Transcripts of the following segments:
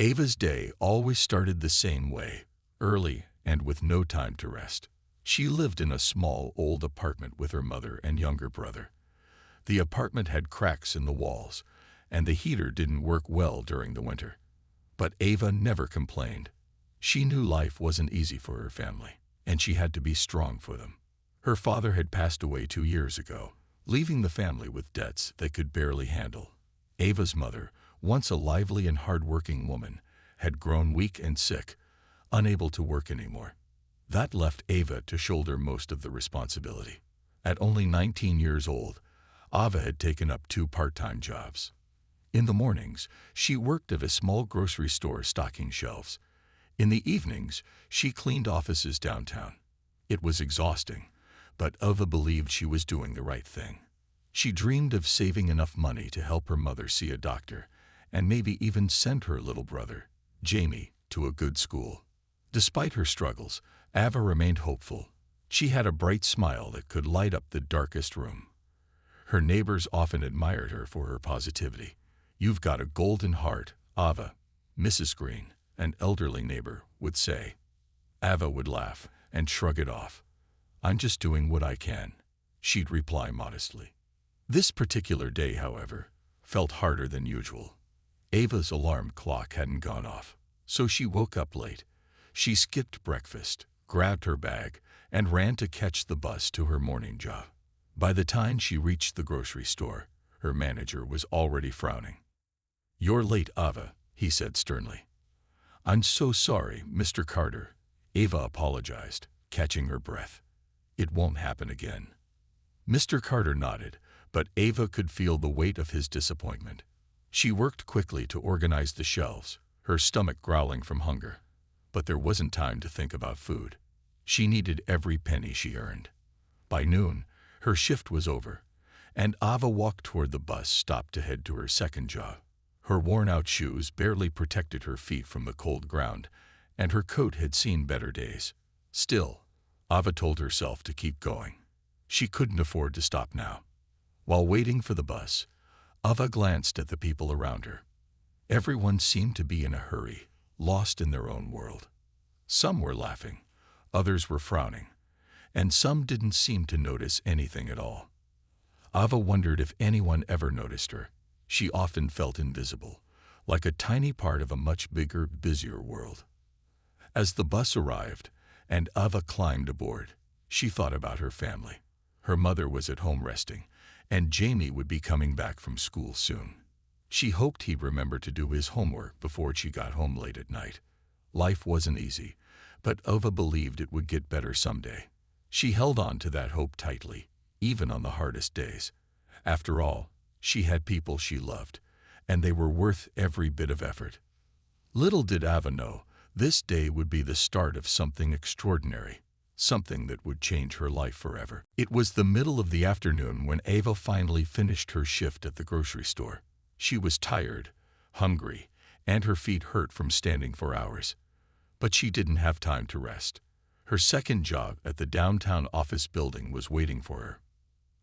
Ava's day always started the same way, early and with no time to rest. She lived in a small, old apartment with her mother and younger brother. The apartment had cracks in the walls, and the heater didn't work well during the winter. But Ava never complained. She knew life wasn't easy for her family, and she had to be strong for them. Her father had passed away 2 years ago, leaving the family with debts they could barely handle. Ava's mother, once a lively and hard-working woman, had grown weak and sick, unable to work anymore. That left Ava to shoulder most of the responsibility. At only 19 years old, Ava had taken up 2 part-time jobs. In the mornings, she worked at a small grocery store stocking shelves. In the evenings, she cleaned offices downtown. It was exhausting, but Ava believed she was doing the right thing. She dreamed of saving enough money to help her mother see a doctor, and maybe even send her little brother, Jamie, to a good school. Despite her struggles, Ava remained hopeful. She had a bright smile that could light up the darkest room. Her neighbors often admired her for her positivity. "You've got a golden heart, Ava," Mrs. Green, an elderly neighbor, would say. Ava would laugh and shrug it off. "I'm just doing what I can," she'd reply modestly. This particular day, however, felt harder than usual. Ava's alarm clock hadn't gone off, so she woke up late. She skipped breakfast, grabbed her bag, and ran to catch the bus to her morning job. By the time she reached the grocery store, her manager was already frowning. "You're late, Ava," he said sternly. "I'm so sorry, Mr. Carter," Ava apologized, catching her breath. "It won't happen again." Mr. Carter nodded, but Ava could feel the weight of his disappointment. She worked quickly to organize the shelves, her stomach growling from hunger. But there wasn't time to think about food. She needed every penny she earned. By noon, her shift was over, and Ava walked toward the bus stop to head to her second job. Her worn-out shoes barely protected her feet from the cold ground, and her coat had seen better days. Still, Ava told herself to keep going. She couldn't afford to stop now. While waiting for the bus, Ava glanced at the people around her. Everyone seemed to be in a hurry, lost in their own world. Some were laughing, others were frowning, and some didn't seem to notice anything at all. Ava wondered if anyone ever noticed her. She often felt invisible, like a tiny part of a much bigger, busier world. As the bus arrived and Ava climbed aboard, she thought about her family. Her mother was at home resting, and Jamie would be coming back from school soon. She hoped he'd remember to do his homework before she got home late at night. Life wasn't easy, but Ava believed it would get better someday. She held on to that hope tightly, even on the hardest days. After all, she had people she loved, and they were worth every bit of effort. Little did Ava know, this day would be the start of something extraordinary, something that would change her life forever. It was the middle of the afternoon when Ava finally finished her shift at the grocery store. She was tired, hungry, and her feet hurt from standing for hours. But she didn't have time to rest. Her second job at the downtown office building was waiting for her.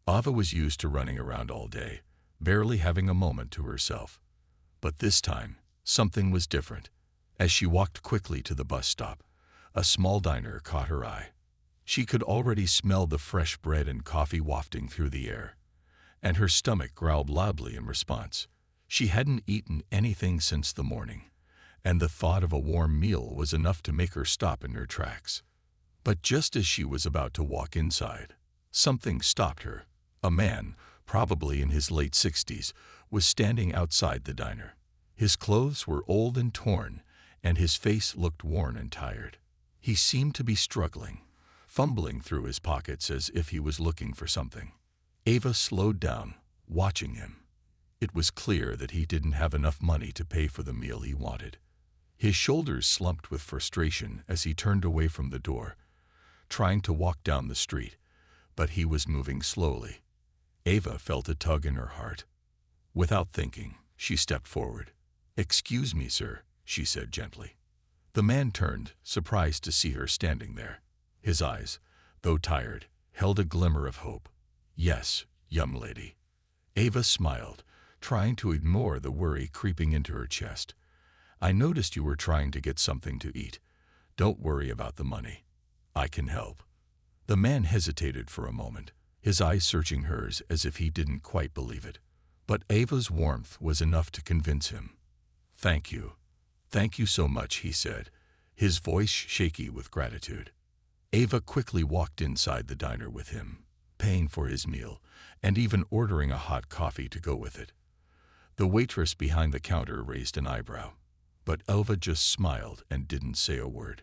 Ava was used to running around all day, barely having a moment to herself. But this time, something was different. As she walked quickly to the bus stop, a small diner caught her eye. She could already smell the fresh bread and coffee wafting through the air, and her stomach growled loudly in response. She hadn't eaten anything since the morning, and the thought of a warm meal was enough to make her stop in her tracks. But just as she was about to walk inside, something stopped her. A man, probably in his late 60s, was standing outside the diner. His clothes were old and torn, and his face looked worn and tired. He seemed to be struggling, fumbling through his pockets as if he was looking for something. Ava slowed down, watching him. It was clear that he didn't have enough money to pay for the meal he wanted. His shoulders slumped with frustration as he turned away from the door, trying to walk down the street, but he was moving slowly. Ava felt a tug in her heart. Without thinking, she stepped forward. "Excuse me, sir," she said gently. The man turned, surprised to see her standing there. His eyes, though tired, held a glimmer of hope. "Yes, young lady." Ava smiled, trying to ignore the worry creeping into her chest. I noticed you were trying to get something to eat. Don't worry about the money. I can help." The man hesitated for a moment, his eyes searching hers as if he didn't quite believe it. But Ava's warmth was enough to convince him. "Thank you. Thank you so much," he said, his voice shaky with gratitude. Ava quickly walked inside the diner with him, paying for his meal and even ordering a hot coffee to go with it. The waitress behind the counter raised an eyebrow, but Ava just smiled and didn't say a word.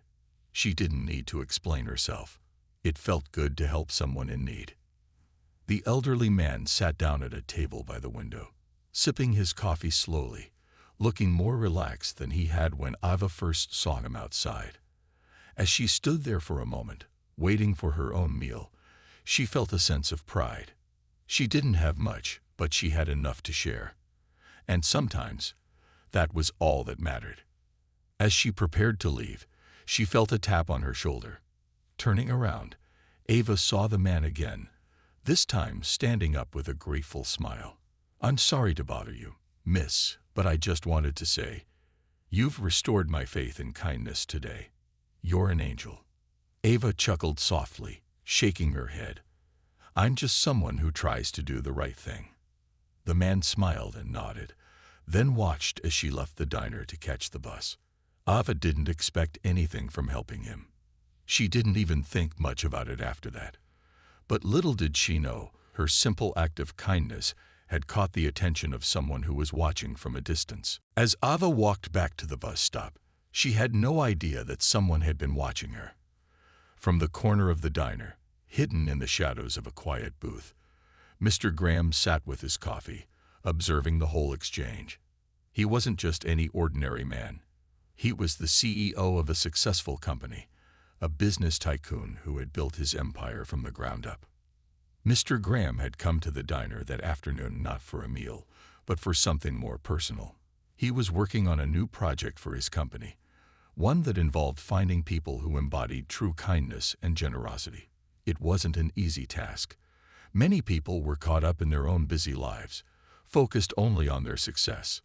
She didn't need to explain herself. It felt good to help someone in need. The elderly man sat down at a table by the window, sipping his coffee slowly, looking more relaxed than he had when Ava first saw him outside. As she stood there for a moment, waiting for her own meal, she felt a sense of pride. She didn't have much, but she had enough to share. And sometimes, that was all that mattered. As she prepared to leave, she felt a tap on her shoulder. Turning around, Ava saw the man again, this time standing up with a grateful smile. "I'm sorry to bother you, miss, but I just wanted to say, you've restored my faith in kindness today. You're an angel." Ava chuckled softly, shaking her head. "I'm just someone who tries to do the right thing." The man smiled and nodded, then watched as she left the diner to catch the bus. Ava didn't expect anything from helping him. She didn't even think much about it after that. But little did she know, her simple act of kindness had caught the attention of someone who was watching from a distance. As Ava walked back to the bus stop, she had no idea that someone had been watching her. From the corner of the diner, hidden in the shadows of a quiet booth, Mr. Graham sat with his coffee, observing the whole exchange. He wasn't just any ordinary man. He was the CEO of a successful company, a business tycoon who had built his empire from the ground up. Mr. Graham had come to the diner that afternoon not for a meal, but for something more personal. He was working on a new project for his company, one that involved finding people who embodied true kindness and generosity. It wasn't an easy task. Many people were caught up in their own busy lives, focused only on their success.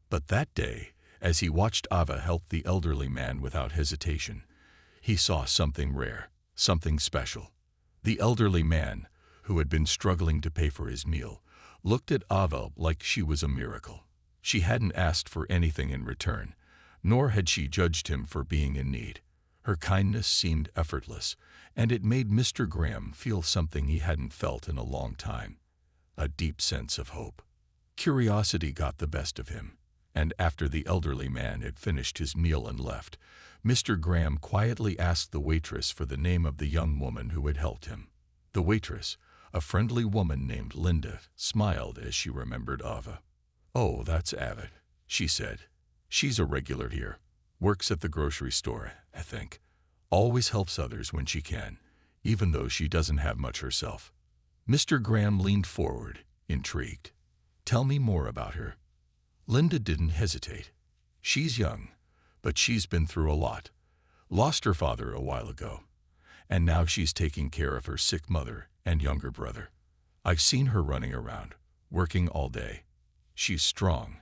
But that day, as he watched Ava help the elderly man without hesitation, he saw something rare, something special. The elderly man, who had been struggling to pay for his meal, looked at Ava like she was a miracle. She hadn't asked for anything in return, nor had she judged him for being in need. Her kindness seemed effortless, and it made Mr. Graham feel something he hadn't felt in a long time, a deep sense of hope. Curiosity got the best of him, and after the elderly man had finished his meal and left, Mr. Graham quietly asked the waitress for the name of the young woman who had helped him. The waitress, a friendly woman named Linda, smiled as she remembered Ava. "Oh, that's Ava," she said. "She's a regular here. Works at the grocery store, I think. Always helps others when she can, even though she doesn't have much herself." Mr. Graham leaned forward, intrigued. "Tell me more about her." Linda didn't hesitate. "She's young, but she's been through a lot. Lost her father a while ago, and now she's taking care of her sick mother and younger brother. I've seen her running around, working all day. She's strong,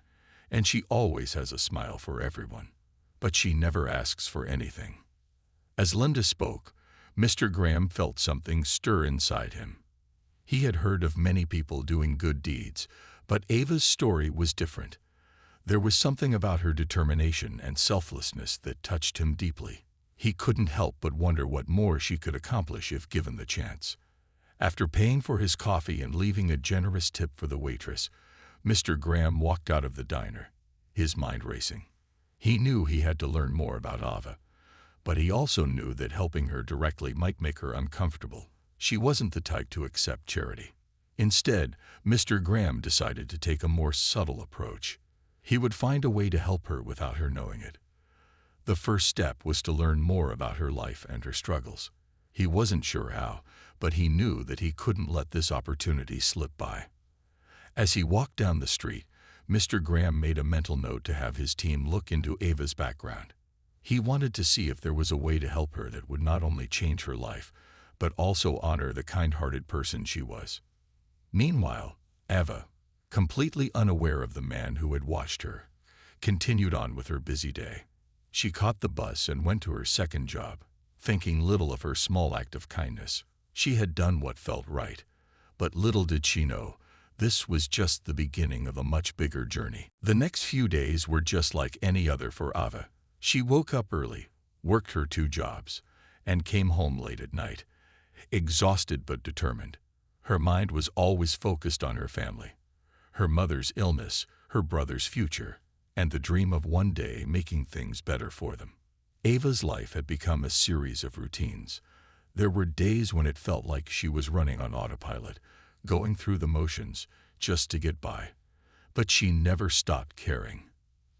and she always has a smile for everyone, but she never asks for anything." As Linda spoke, Mr. Graham felt something stir inside him. He had heard of many people doing good deeds, but Ava's story was different. There was something about her determination and selflessness that touched him deeply. He couldn't help but wonder what more she could accomplish if given the chance. After paying for his coffee and leaving a generous tip for the waitress, Mr. Graham walked out of the diner, his mind racing. He knew he had to learn more about Ava, but he also knew that helping her directly might make her uncomfortable. She wasn't the type to accept charity. Instead, Mr. Graham decided to take a more subtle approach. He would find a way to help her without her knowing it. The first step was to learn more about her life and her struggles. He wasn't sure how, but he knew that he couldn't let this opportunity slip by. As he walked down the street, Mr. Graham made a mental note to have his team look into Ava's background. He wanted to see if there was a way to help her that would not only change her life, but also honor the kind-hearted person she was. Meanwhile, Ava, completely unaware of the man who had watched her, continued on with her busy day. She caught the bus and went to her second job, thinking little of her small act of kindness. She had done what felt right, but little did she know, this was just the beginning of a much bigger journey. The next few days were just like any other for Ava. She woke up early, worked her 2 jobs, and came home late at night, exhausted but determined. Her mind was always focused on her family, her mother's illness, her brother's future, and the dream of one day making things better for them. Ava's life had become a series of routines. There were days when it felt like she was running on autopilot, going through the motions just to get by. But she never stopped caring.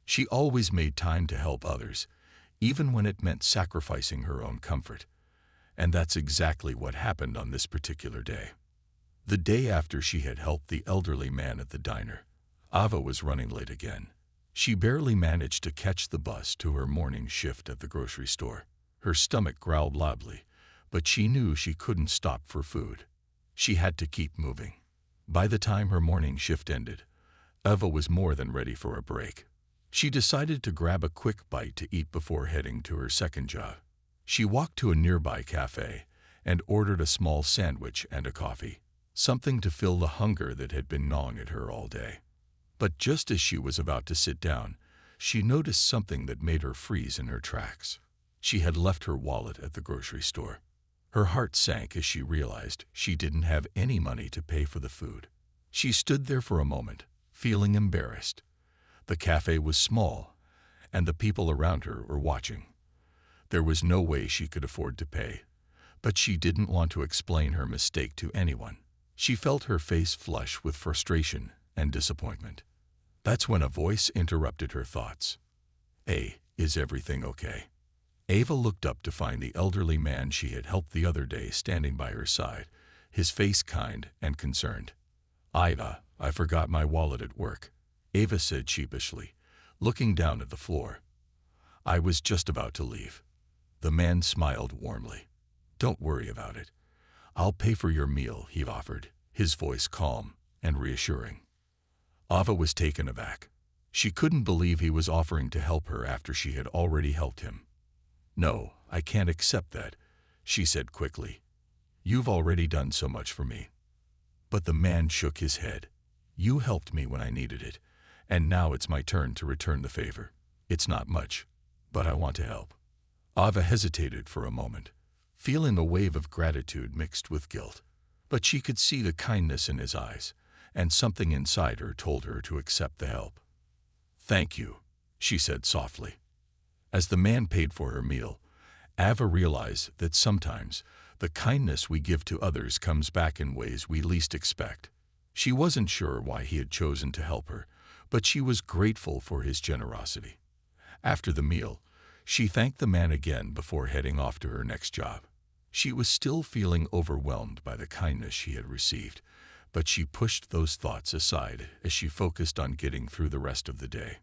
She always made time to help others, even when it meant sacrificing her own comfort. And that's exactly what happened on this particular day. The day after she had helped the elderly man at the diner, Ava was running late again. She barely managed to catch the bus to her morning shift at the grocery store. Her stomach growled loudly, but she knew she couldn't stop for food. She had to keep moving. By the time her morning shift ended, Ava was more than ready for a break. She decided to grab a quick bite to eat before heading to her second job. She walked to a nearby cafe and ordered a small sandwich and a coffee, something to fill the hunger that had been gnawing at her all day. But just as she was about to sit down, she noticed something that made her freeze in her tracks. She had left her wallet at the grocery store. Her heart sank as she realized she didn't have any money to pay for the food. She stood there for a moment, feeling embarrassed. The cafe was small, and the people around her were watching. There was no way she could afford to pay, but she didn't want to explain her mistake to anyone. She felt her face flush with frustration and disappointment. That's when a voice interrupted her thoughts. "Hey, is everything okay?" Ava looked up to find the elderly man she had helped the other day standing by her side, his face kind and concerned. "Ava, I forgot my wallet at work," Ava said sheepishly, looking down at the floor. "I was just about to leave." The man smiled warmly. "Don't worry about it. I'll pay for your meal," he offered, his voice calm and reassuring. Ava was taken aback. She couldn't believe he was offering to help her after she had already helped him. "No, I can't accept that," she said quickly. "You've already done so much for me." But the man shook his head. "You helped me when I needed it, and now it's my turn to return the favor. It's not much, but I want to help." Ava hesitated for a moment, feeling a wave of gratitude mixed with guilt. But she could see the kindness in his eyes, and something inside her told her to accept the help. "Thank you," she said softly. As the man paid for her meal, Ava realized that sometimes the kindness we give to others comes back in ways we least expect. She wasn't sure why he had chosen to help her, but she was grateful for his generosity. After the meal, she thanked the man again before heading off to her next job. She was still feeling overwhelmed by the kindness she had received, but she pushed those thoughts aside as she focused on getting through the rest of the day.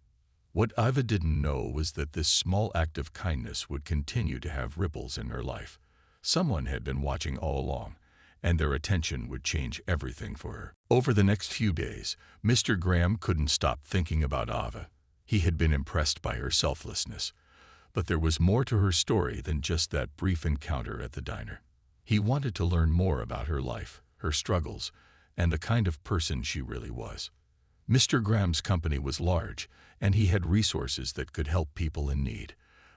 What Ava didn't know was that this small act of kindness would continue to have ripples in her life. Someone had been watching all along, and their attention would change everything for her. Over the next few days, Mr. Graham couldn't stop thinking about Ava. He had been impressed by her selflessness, but there was more to her story than just that brief encounter at the diner. He wanted to learn more about her life, her struggles, and the kind of person she really was. Mr. Graham's company was large, and he had resources that could help people in need,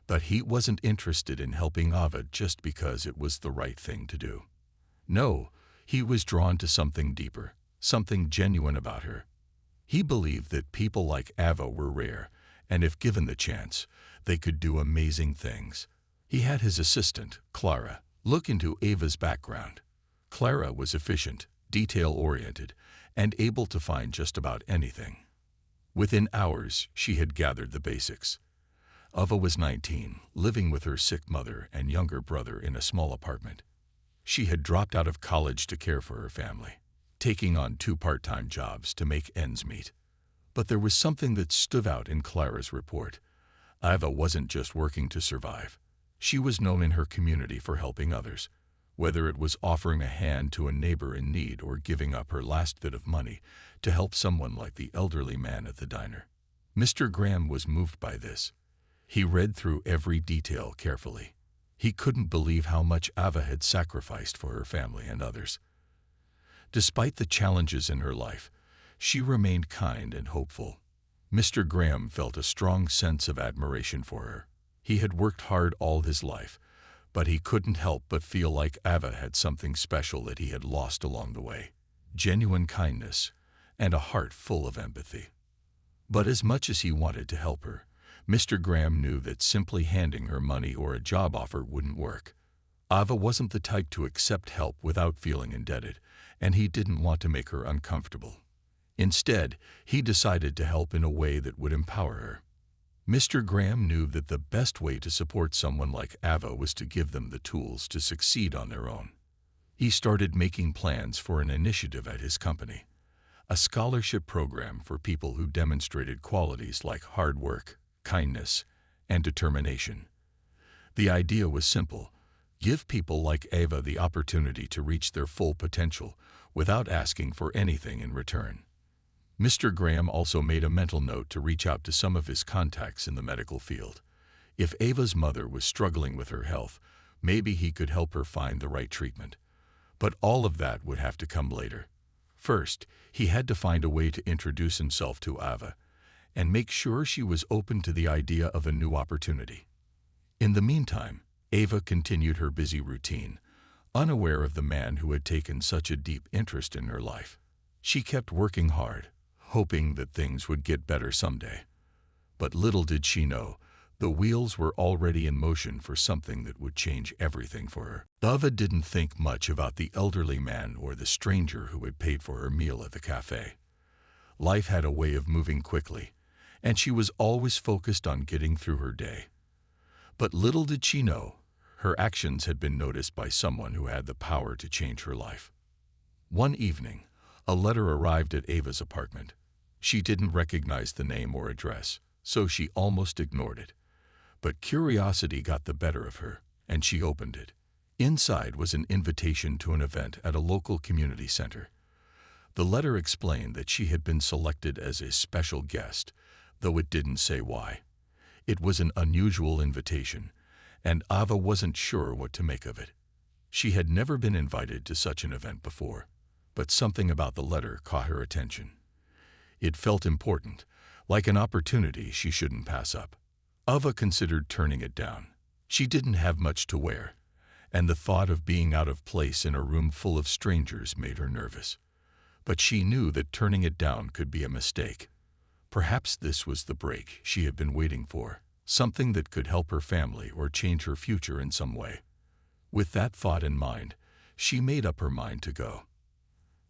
but he wasn't interested in helping Ava just because it was the right thing to do. No, he was drawn to something deeper, something genuine about her. He believed that people like Ava were rare, and if given the chance, they could do amazing things. He had his assistant, Clara, look into Ava's background. Clara was efficient, detail-oriented, and able to find just about anything. Within hours, she had gathered the basics. Ava was 19, living with her sick mother and younger brother in a small apartment. She had dropped out of college to care for her family, taking on 2 part-time jobs to make ends meet. But there was something that stood out in Clara's report. Ava wasn't just working to survive. She was known in her community for helping others, whether it was offering a hand to a neighbor in need or giving up her last bit of money to help someone like the elderly man at the diner. Mr. Graham was moved by this. He read through every detail carefully. He couldn't believe how much Ava had sacrificed for her family and others. Despite the challenges in her life, she remained kind and hopeful. Mr. Graham felt a strong sense of admiration for her. He had worked hard all his life, but he couldn't help but feel like Ava had something special that he had lost along the way: genuine kindness and a heart full of empathy. But as much as he wanted to help her, Mr. Graham knew that simply handing her money or a job offer wouldn't work. Ava wasn't the type to accept help without feeling indebted, and he didn't want to make her uncomfortable. Instead, he decided to help in a way that would empower her. Mr. Graham knew that the best way to support someone like Ava was to give them the tools to succeed on their own. He started making plans for an initiative at his company, a scholarship program for people who demonstrated qualities like hard work, kindness, and determination. The idea was simple: give people like Ava the opportunity to reach their full potential without asking for anything in return. Mr. Graham also made a mental note to reach out to some of his contacts in the medical field. If Ava's mother was struggling with her health, maybe he could help her find the right treatment. But all of that would have to come later. First, he had to find a way to introduce himself to Ava and make sure she was open to the idea of a new opportunity. In the meantime, Ava continued her busy routine, unaware of the man who had taken such a deep interest in her life. She kept working hard, hoping that things would get better someday. But little did she know, the wheels were already in motion for something that would change everything for her. Ava didn't think much about the elderly man or the stranger who had paid for her meal at the cafe. Life had a way of moving quickly, and she was always focused on getting through her day. But little did she know, her actions had been noticed by someone who had the power to change her life. One evening, a letter arrived at Ava's apartment. She didn't recognize the name or address, so she almost ignored it. But curiosity got the better of her, and she opened it. Inside was an invitation to an event at a local community center. The letter explained that she had been selected as a special guest, though it didn't say why. It was an unusual invitation, and Ava wasn't sure what to make of it. She had never been invited to such an event before, but something about the letter caught her attention. It felt important, like an opportunity she shouldn't pass up. Ava considered turning it down. She didn't have much to wear, and the thought of being out of place in a room full of strangers made her nervous. But she knew that turning it down could be a mistake. Perhaps this was the break she had been waiting for, something that could help her family or change her future in some way. With that thought in mind, she made up her mind to go.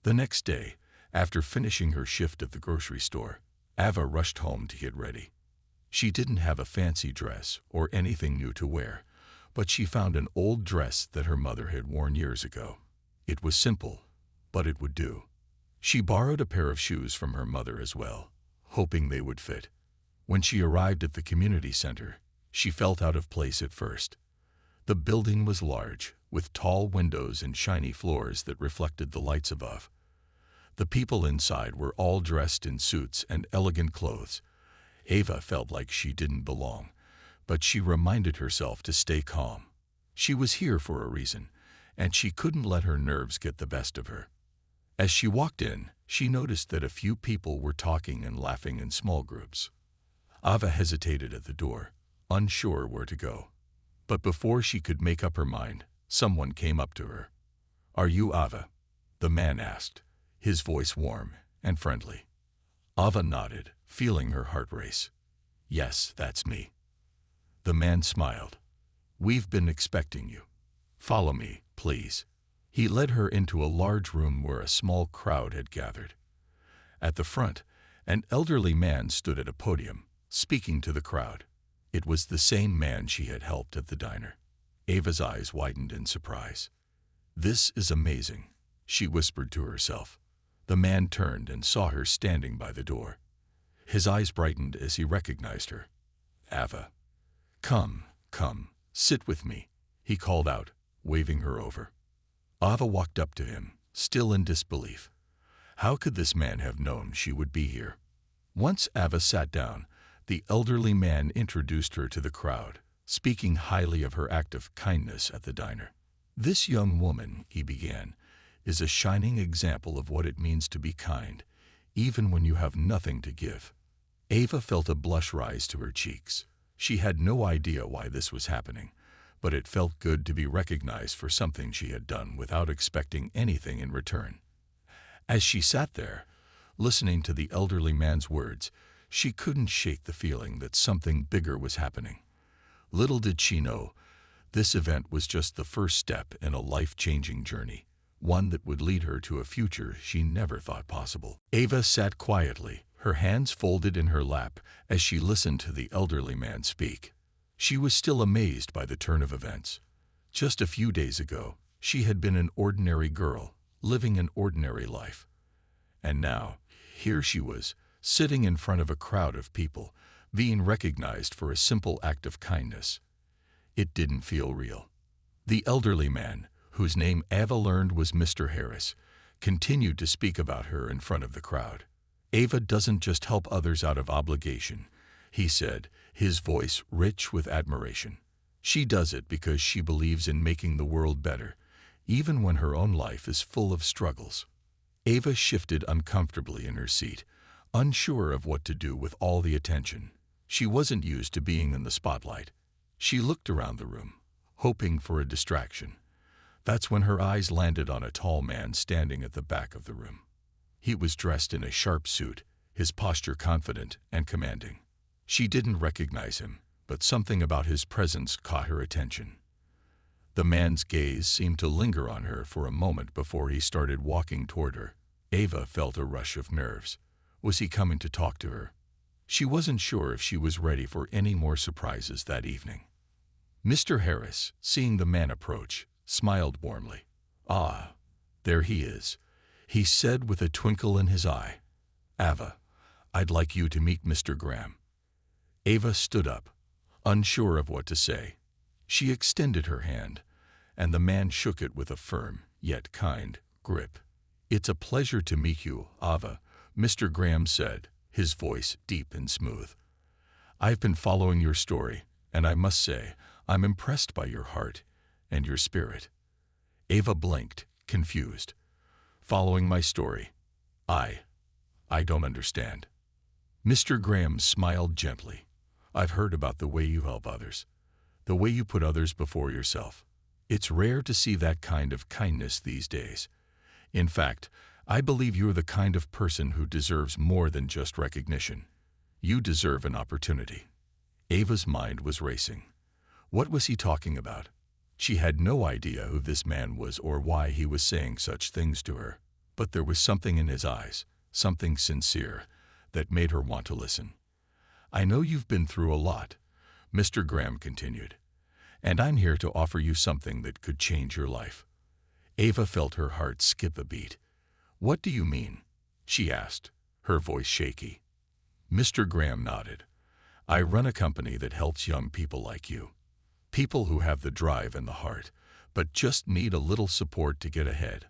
The next day, after finishing her shift at the grocery store, Ava rushed home to get ready. She didn't have a fancy dress or anything new to wear, but she found an old dress that her mother had worn years ago. It was simple, but it would do. She borrowed a pair of shoes from her mother as well, hoping they would fit. When she arrived at the community center, she felt out of place at first. The building was large, with tall windows and shiny floors that reflected the lights above. The people inside were all dressed in suits and elegant clothes. Ava felt like she didn't belong, but she reminded herself to stay calm. She was here for a reason, and she couldn't let her nerves get the best of her. As she walked in, she noticed that a few people were talking and laughing in small groups. Ava hesitated at the door, unsure where to go. But before she could make up her mind, someone came up to her. "Are you Ava?" the man asked, his voice warm and friendly. Ava nodded, feeling her heart race. "Yes, that's me." The man smiled. "We've been expecting you. Follow me, please." He led her into a large room where a small crowd had gathered. At the front, an elderly man stood at a podium, speaking to the crowd. It was the same man she had helped at the diner. Ava's eyes widened in surprise. "This is amazing," she whispered to herself. The man turned and saw her standing by the door. His eyes brightened as he recognized her. "Ava. Come, sit with me," he called out, waving her over. Ava walked up to him, still in disbelief. How could this man have known she would be here? Once Ava sat down, The elderly man introduced her to the crowd, speaking highly of her act of kindness at the diner. "This young woman," he began, "is a shining example of what it means to be kind, even when you have nothing to give." Ava felt a blush rise to her cheeks. She had no idea why this was happening, but it felt good to be recognized for something she had done without expecting anything in return. As she sat there, listening to the elderly man's words, she couldn't shake the feeling that something bigger was happening. Little did she know, this event was just the first step in a life-changing journey, one that would lead her to a future she never thought possible. Ava sat quietly, her hands folded in her lap as she listened to the elderly man speak. She was still amazed by the turn of events. Just a few days ago, she had been an ordinary girl, living an ordinary life. And now, here she was, sitting in front of a crowd of people, being recognized for a simple act of kindness. It didn't feel real. The elderly man, whose name Ava learned was Mr. Harris, continued to speak about her in front of the crowd. "Ava doesn't just help others out of obligation," he said, his voice rich with admiration. "She does it because she believes in making the world better, even when her own life is full of struggles." Ava shifted uncomfortably in her seat, unsure of what to do with all the attention. She wasn't used to being in the spotlight. She looked around the room, hoping for a distraction. That's when her eyes landed on a tall man standing at the back of the room. He was dressed in a sharp suit, his posture confident and commanding. She didn't recognize him, but something about his presence caught her attention. The man's gaze seemed to linger on her for a moment before he started walking toward her. Ava felt a rush of nerves. Was he coming to talk to her? She wasn't sure if she was ready for any more surprises that evening. Mr. Harris, seeing the man approach, smiled warmly. "Ah, there he is," he said with a twinkle in his eye. "Ava, I'd like you to meet Mr. Graham." Ava stood up, unsure of what to say. She extended her hand, and the man shook it with a firm, yet kind, grip. "It's a pleasure to meet you, Ava," Mr. Graham said, his voice deep and smooth. "I've been following your story, and I must say, I'm impressed by your heart and your spirit." Ava blinked, confused. "Following my story? I don't understand." Mr. Graham smiled gently. "I've heard about the way you help others, the way you put others before yourself. It's rare to see that kind of kindness these days. In fact, I believe you're the kind of person who deserves more than just recognition. You deserve an opportunity." Ava's mind was racing. What was he talking about? She had no idea who this man was or why he was saying such things to her. But there was something in his eyes, something sincere, that made her want to listen. "I know you've been through a lot," Mr. Graham continued, "and I'm here to offer you something that could change your life." Ava felt her heart skip a beat. "What do you mean?" she asked, her voice shaky. Mr. Graham nodded. "I run a company that helps young people like you. People who have the drive and the heart, but just need a little support to get ahead.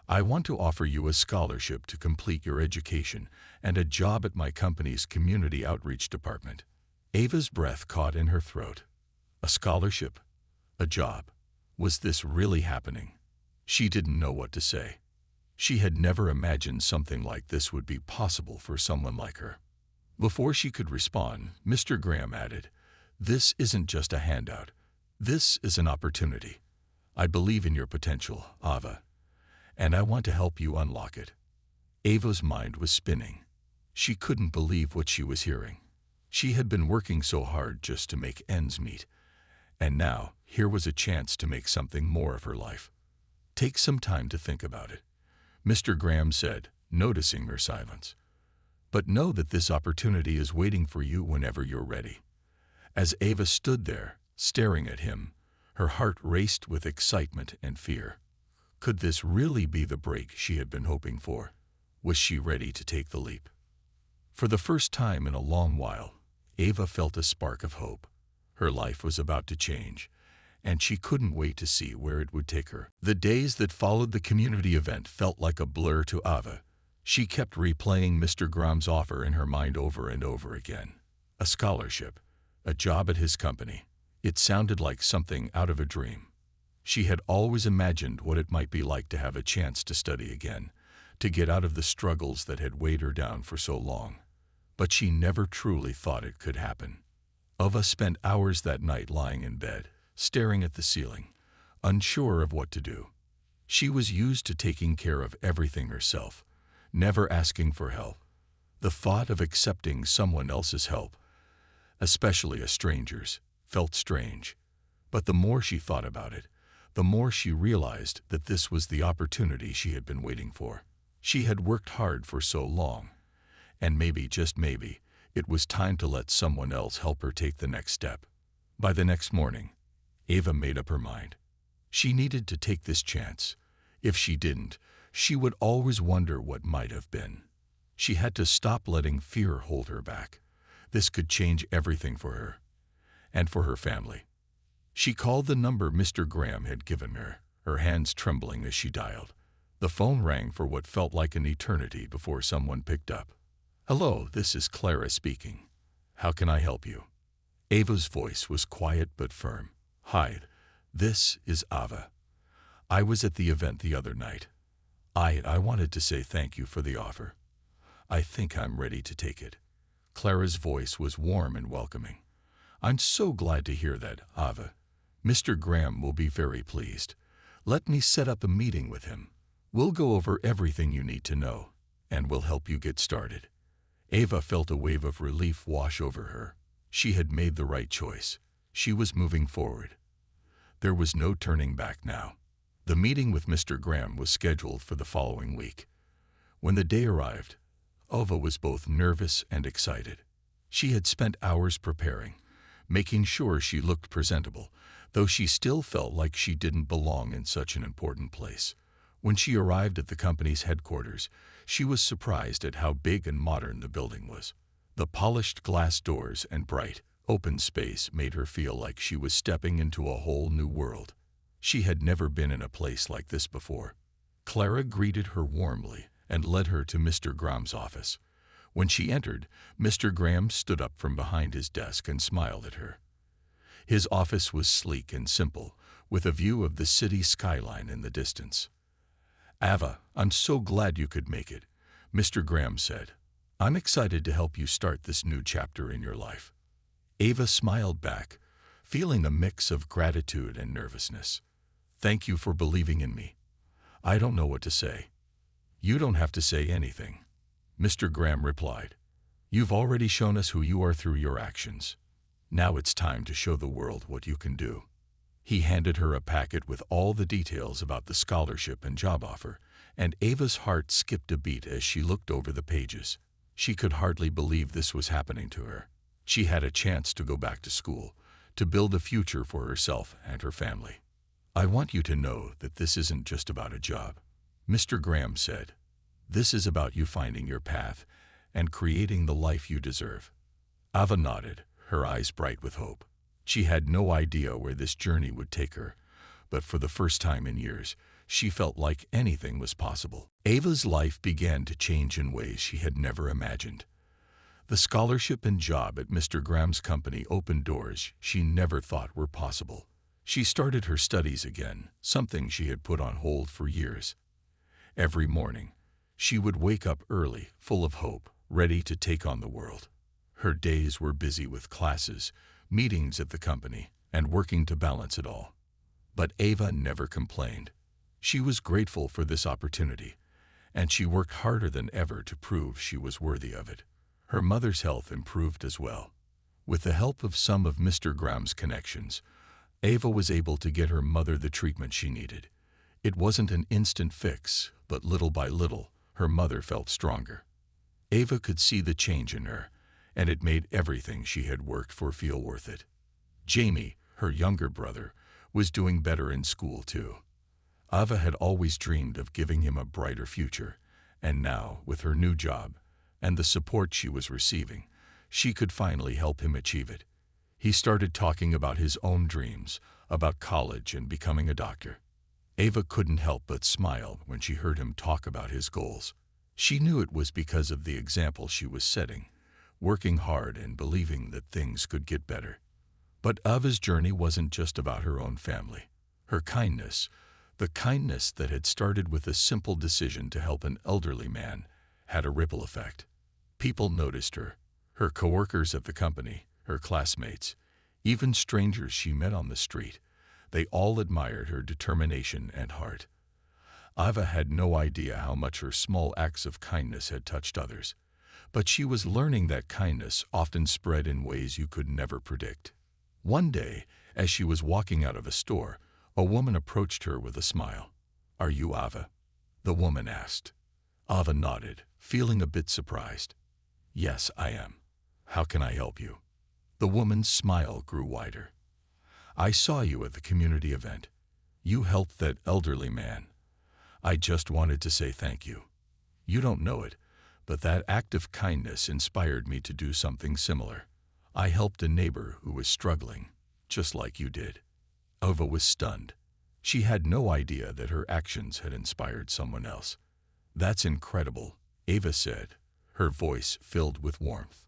I want to offer you a scholarship to complete your education and a job at my company's community outreach department." Ava's breath caught in her throat. A scholarship? A job? Was this really happening? She didn't know what to say. She had never imagined something like this would be possible for someone like her. Before she could respond, Mr. Graham added, "This isn't just a handout. This is an opportunity. I believe in your potential, Ava, and I want to help you unlock it." Ava's mind was spinning. She couldn't believe what she was hearing. She had been working so hard just to make ends meet, and now here was a chance to make something more of her life. "Take some time to think about it," Mr. Graham said, noticing her silence. "But know that this opportunity is waiting for you whenever you're ready." As Ava stood there, staring at him, her heart raced with excitement and fear. Could this really be the break she had been hoping for? Was she ready to take the leap? For the first time in a long while, Ava felt a spark of hope. Her life was about to change, and she couldn't wait to see where it would take her. The days that followed the community event felt like a blur to Ava. She kept replaying Mr. Graham's offer in her mind over and over again. A scholarship, a job at his company. It sounded like something out of a dream. She had always imagined what it might be like to have a chance to study again, to get out of the struggles that had weighed her down for so long. But she never truly thought it could happen. Ava spent hours that night lying in bed, staring at the ceiling, unsure of what to do. She was used to taking care of everything herself, never asking for help. The thought of accepting someone else's help, especially a stranger's, felt strange. But the more she thought about it, the more she realized that this was the opportunity she had been waiting for. She had worked hard for so long, and maybe, just maybe, it was time to let someone else help her take the next step. By the next morning, Ava made up her mind. She needed to take this chance. If she didn't, she would always wonder what might have been. She had to stop letting fear hold her back. This could change everything for her, and for her family. She called the number Mr. Graham had given her hands trembling as she dialed. The phone rang for what felt like an eternity before someone picked up. "Hello, this is Clara speaking. How can I help you?" Ava's voice was quiet but firm. "Hi, this is Ava. I was at the event the other night. I wanted to say thank you for the offer. I think I'm ready to take it." Clara's voice was warm and welcoming. "I'm so glad to hear that, Ava. Mr. Graham will be very pleased. Let me set up a meeting with him. We'll go over everything you need to know, and we'll help you get started." Ava felt a wave of relief wash over her. She had made the right choice. She was moving forward. There was no turning back now. The meeting with Mr. Graham was scheduled for the following week. When the day arrived, Ava was both nervous and excited. She had spent hours preparing, making sure she looked presentable, though she still felt like she didn't belong in such an important place. When she arrived at the company's headquarters, she was surprised at how big and modern the building was. The polished glass doors and bright, open space made her feel like she was stepping into a whole new world. She had never been in a place like this before. Clara greeted her warmly and led her to Mr. Graham's office. When she entered, Mr. Graham stood up from behind his desk and smiled at her. His office was sleek and simple, with a view of the city skyline in the distance. "Ava, I'm so glad you could make it," Mr. Graham said. "I'm excited to help you start this new chapter in your life." Ava smiled back, feeling a mix of gratitude and nervousness. "Thank you for believing in me. I don't know what to say." "You don't have to say anything," Mr. Graham replied. "You've already shown us who you are through your actions. Now it's time to show the world what you can do." He handed her a packet with all the details about the scholarship and job offer, and Ava's heart skipped a beat as she looked over the pages. She could hardly believe this was happening to her. She had a chance to go back to school, to build a future for herself and her family. "I want you to know that this isn't just about a job," Mr. Graham said. "This is about you finding your path and creating the life you deserve." Ava nodded, her eyes bright with hope. She had no idea where this journey would take her, but for the first time in years, she felt like anything was possible. Ava's life began to change in ways she had never imagined. The scholarship and job at Mr. Graham's company opened doors she never thought were possible. She started her studies again, something she had put on hold for years. Every morning, she would wake up early, full of hope, ready to take on the world. Her days were busy with classes, meetings at the company, and working to balance it all. But Ava never complained. She was grateful for this opportunity, and she worked harder than ever to prove she was worthy of it. Her mother's health improved as well. With the help of some of Mr. Graham's connections, Ava was able to get her mother the treatment she needed. It wasn't an instant fix, but little by little, her mother felt stronger. Ava could see the change in her, and it made everything she had worked for feel worth it. Jamie, her younger brother, was doing better in school too. Ava had always dreamed of giving him a brighter future, and now, with her new job and the support she was receiving, she could finally help him achieve it. He started talking about his own dreams, about college and becoming a doctor. Ava couldn't help but smile when she heard him talk about his goals. She knew it was because of the example she was setting. working hard and believing that things could get better. But Ava's journey wasn't just about her own family. Her kindness, the kindness that had started with a simple decision to help an elderly man, had a ripple effect. People noticed her, her coworkers at the company, her classmates, even strangers she met on the street. They all admired her determination and heart. Ava had no idea how much her small acts of kindness had touched others, but she was learning that kindness often spread in ways you could never predict. One day, as she was walking out of a store, a woman approached her with a smile. "Are you Ava?" the woman asked. Ava nodded, feeling a bit surprised. "Yes, I am. How can I help you?" The woman's smile grew wider. "I saw you at the community event. You helped that elderly man. I just wanted to say thank you. You don't know it, but that act of kindness inspired me to do something similar. I helped a neighbor who was struggling, just like you did." Ava was stunned. She had no idea that her actions had inspired someone else. "That's incredible," Ava said, her voice filled with warmth.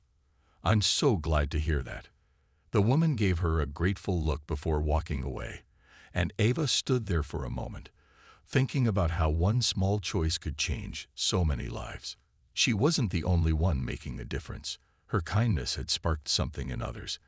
"I'm so glad to hear that." The woman gave her a grateful look before walking away, and Ava stood there for a moment, thinking about how one small choice could change so many lives. She wasn't the only one making a difference. Her kindness had sparked something in others,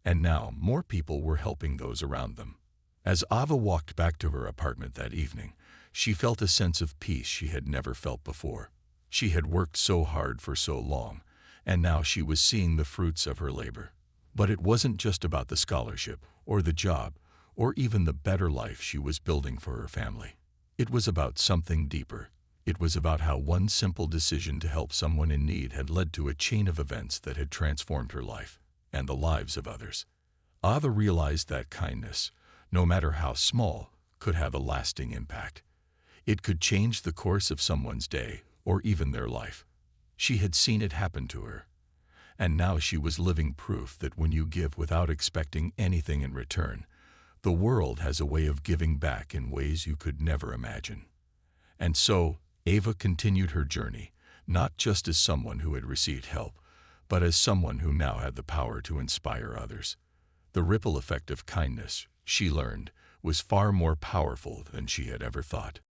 and now more people were helping those around them. As Ava walked back to her apartment that evening, she felt a sense of peace she had never felt before. She had worked so hard for so long, and now she was seeing the fruits of her labor. But it wasn't just about the scholarship, or the job, or even the better life she was building for her family. It was about something deeper. It was about how one simple decision to help someone in need had led to a chain of events that had transformed her life and the lives of others. Ava realized that kindness, no matter how small, could have a lasting impact. It could change the course of someone's day or even their life. She had seen it happen to her, and now she was living proof that when you give without expecting anything in return, the world has a way of giving back in ways you could never imagine. And so, Ava continued her journey, not just as someone who had received help, but as someone who now had the power to inspire others. The ripple effect of kindness, she learned, was far more powerful than she had ever thought.